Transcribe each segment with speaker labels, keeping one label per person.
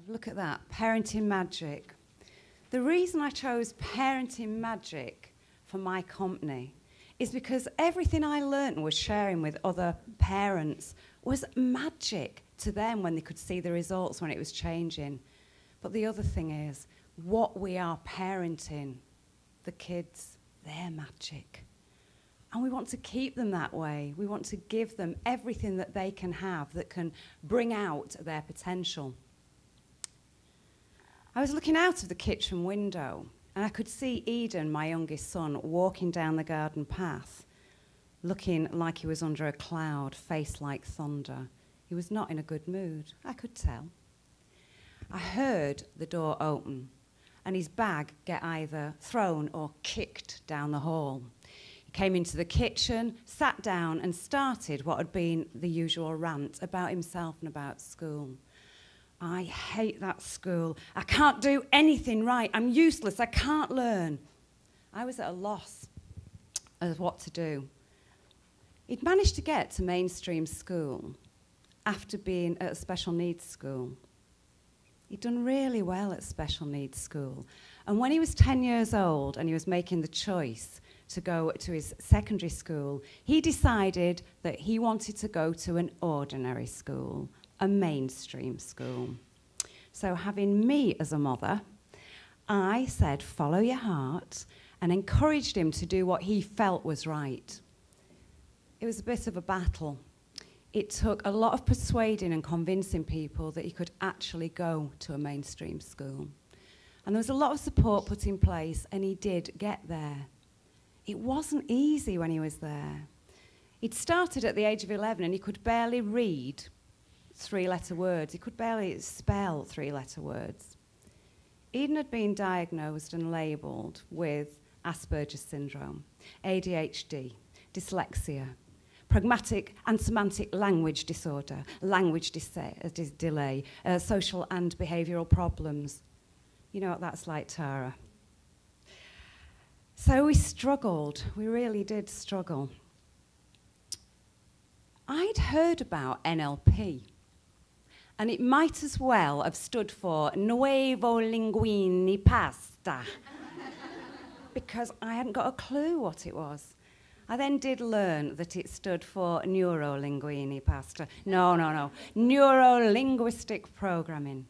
Speaker 1: look at that, Parenting Magic. The reason I chose Parenting Magic for my company is because everything I learned and was sharing with other parents was magic to them when they could see the results when it was changing. But the other thing is, what we are parenting, the kids, they're magic. And we want to keep them that way. We want to give them everything that they can have that can bring out their potential. I was looking out of the kitchen window and I could see Eden, my youngest son, walking down the garden path, looking like he was under a cloud, face like thunder. He was not in a good mood, I could tell. I heard the door open and his bag get either thrown or kicked down the hall. He came into the kitchen, sat down and started what had been the usual rant about himself and about school. I hate that school. I can't do anything right. I'm useless. I can't learn. I was at a loss of what to do. He'd managed to get to mainstream school after being at a special needs school. He'd done really well at special needs school. And when he was 10 years old and he was making the choice to go to his secondary school, he decided that he wanted to go to an ordinary school, a mainstream school. So having me as a mother, I said, follow your heart, and encouraged him to do what he felt was right. It was a bit of a battle. It took a lot of persuading and convincing people that he could actually go to a mainstream school. And there was a lot of support put in place, and he did get there. It wasn't easy when he was there. He'd started at the age of 11, and he could barely read three-letter words. He could barely spell three-letter words. Eden had been diagnosed and labelled with Asperger's syndrome, ADHD, dyslexia, pragmatic and semantic language disorder, language delay, social and behavioural problems. You know what that's like, Tara. So we struggled. We really did struggle. I'd heard about NLP, and it might as well have stood for Nuovo Linguini Pasta, because I hadn't got a clue what it was. I then did learn that it stood for Neuro-Linguini Pasta. No. Neuro-linguistic programming.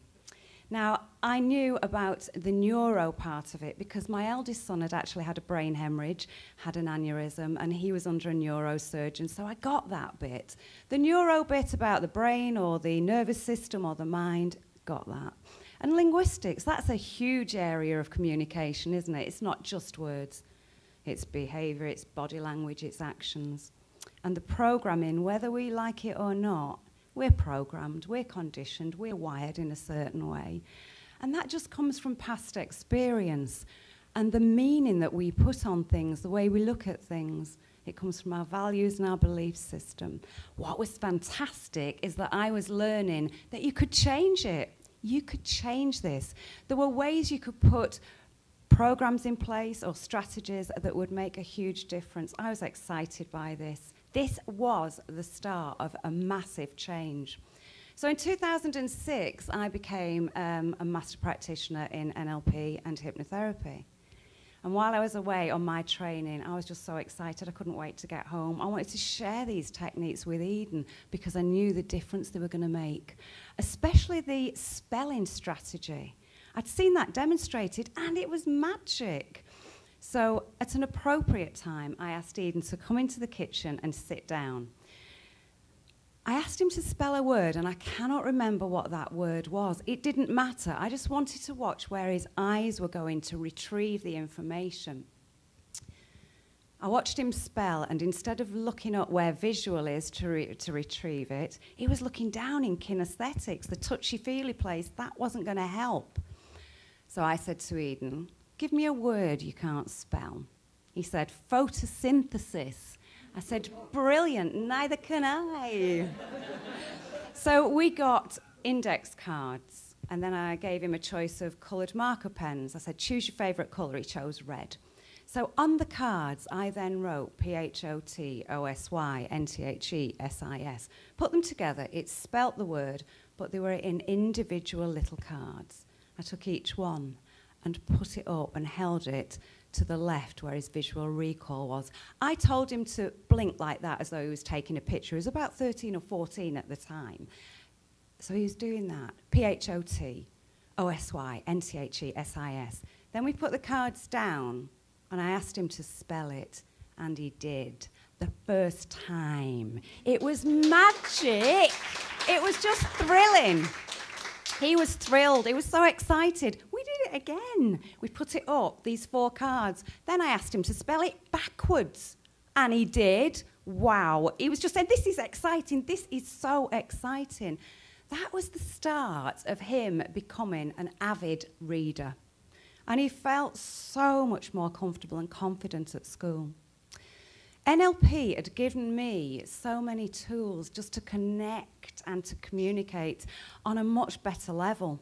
Speaker 1: Now, I knew about the neuro part of it because my eldest son had actually had a brain hemorrhage, had an aneurysm, and he was under a neurosurgeon, so I got that bit. The neuro bit about the brain or the nervous system or the mind, got that. And linguistics, that's a huge area of communication, isn't it? It's not just words. It's behaviour, it's body language, it's actions. And the programming, whether we like it or not, we're programmed, we're conditioned, we're wired in a certain way. And that just comes from past experience. And the meaning that we put on things, the way we look at things, it comes from our values and our belief system. What was fantastic is that I was learning that you could change it. You could change this. There were ways you could put programs in place or strategies that would make a huge difference. I was excited by this. This was the start of a massive change. So in 2006, I became a master practitioner in NLP and hypnotherapy. And while I was away on my training, I was just so excited. I couldn't wait to get home. I wanted to share these techniques with Eden because I knew the difference they were going to make, especially the spelling strategy. I'd seen that demonstrated, and it was magic. So at an appropriate time, I asked Eden to come into the kitchen and sit down. I asked him to spell a word, and I cannot remember what that word was. It didn't matter. I just wanted to watch where his eyes were going to retrieve the information. I watched him spell, and instead of looking up where visual is to retrieve it, he was looking down in kinesthetics, the touchy-feely place. That wasn't going to help. So I said to Eden, give me a word you can't spell. He said, photosynthesis. I said, brilliant, neither can I. So we got index cards, and then I gave him a choice of coloured marker pens. I said, choose your favourite colour. He chose red. So on the cards, I then wrote PHOTOSYNTHESIS. Put them together. It spelt the word but they were in individual little cards. I took each one and put it up and held it to the left where his visual recall was. I told him to blink like that as though he was taking a picture. He was about 13 or 14 at the time. So he was doing that. P-H-O-T, O-S-Y, N-T-H-E, S-I-S. Then we put the cards down and I asked him to spell it, and he did. The first time. It was magic. It was just thrilling. He was thrilled. He was so excited. We did it again. We put it up, these 4 cards. Then I asked him to spell it backwards. And he did. Wow. He was just saying, this is exciting. This is so exciting. That was the start of him becoming an avid reader. And he felt so much more comfortable and confident at school. NLP had given me so many tools just to connect and to communicate on a much better level.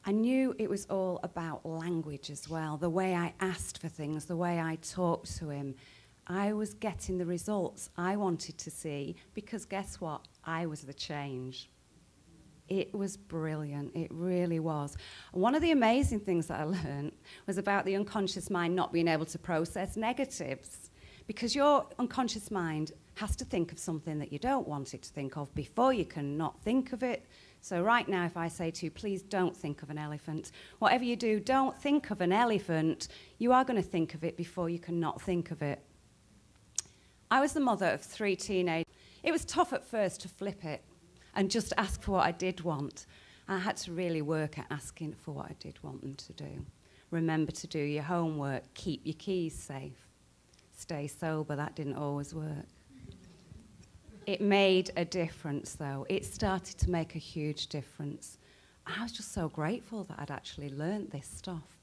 Speaker 1: I knew it was all about language as well, the way I asked for things, the way I talked to him. I was getting the results I wanted to see because guess what? I was the change. It was brilliant, it really was. And one of the amazing things that I learned was about the unconscious mind not being able to process negatives. Because your unconscious mind has to think of something that you don't want it to think of before you can not think of it. So right now, if I say to you, please don't think of an elephant, whatever you do, don't think of an elephant, you are going to think of it before you can not think of it. I was the mother of 3 teenagers. It was tough at first to flip it and just ask for what I did want. I had to really work at asking for what I did want them to do. Remember to do your homework, keep your keys safe. Stay sober, that didn't always work. It made a difference, though. It started to make a huge difference. I was just so grateful that I'd actually learnt this stuff.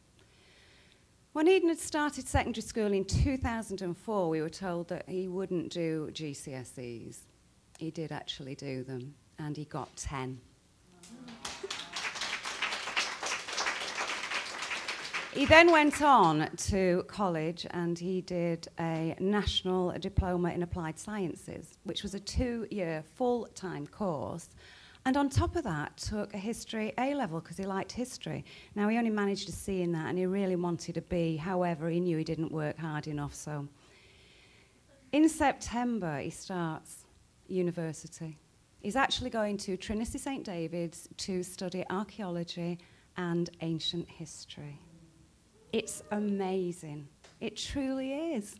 Speaker 1: When Eden had started secondary school in 2004, we were told that he wouldn't do GCSEs. He did actually do them, and he got 10. He then went on to college and he did a National Diploma in Applied Sciences, which was a 2-year full-time course. And on top of that, took a history A-level because he liked history. Now, he only managed a C in that and he really wanted a B. However, he knew he didn't work hard enough. So in September, he starts university. He's actually going to Trinity St. David's to study archaeology and ancient history. It's amazing. It truly is.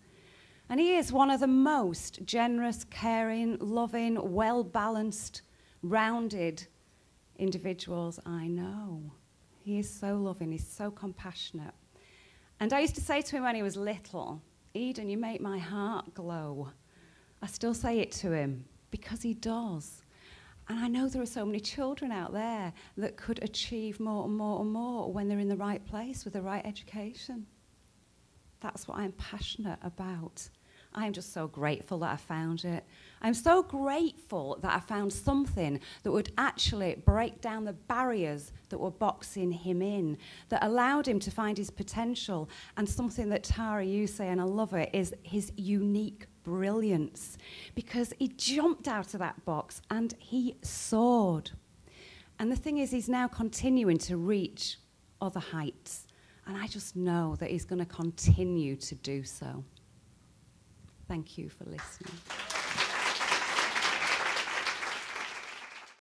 Speaker 1: And he is one of the most generous, caring, loving, well-balanced, rounded individuals I know. He is so loving. He's so compassionate. And I used to say to him when he was little, Eden, you make my heart glow. I still say it to him because he does. And I know there are so many children out there that could achieve more and more and more when they're in the right place with the right education. That's what I'm passionate about. I'm just so grateful that I found it. I'm so grateful that I found something that would actually break down the barriers that were boxing him in, that allowed him to find his potential. And something that Tara, you say, and I love it, is his unique brilliance, because he jumped out of that box and he soared. And the thing is, he's now continuing to reach other heights, and I just know that he's going to continue to do so. Thank you for listening.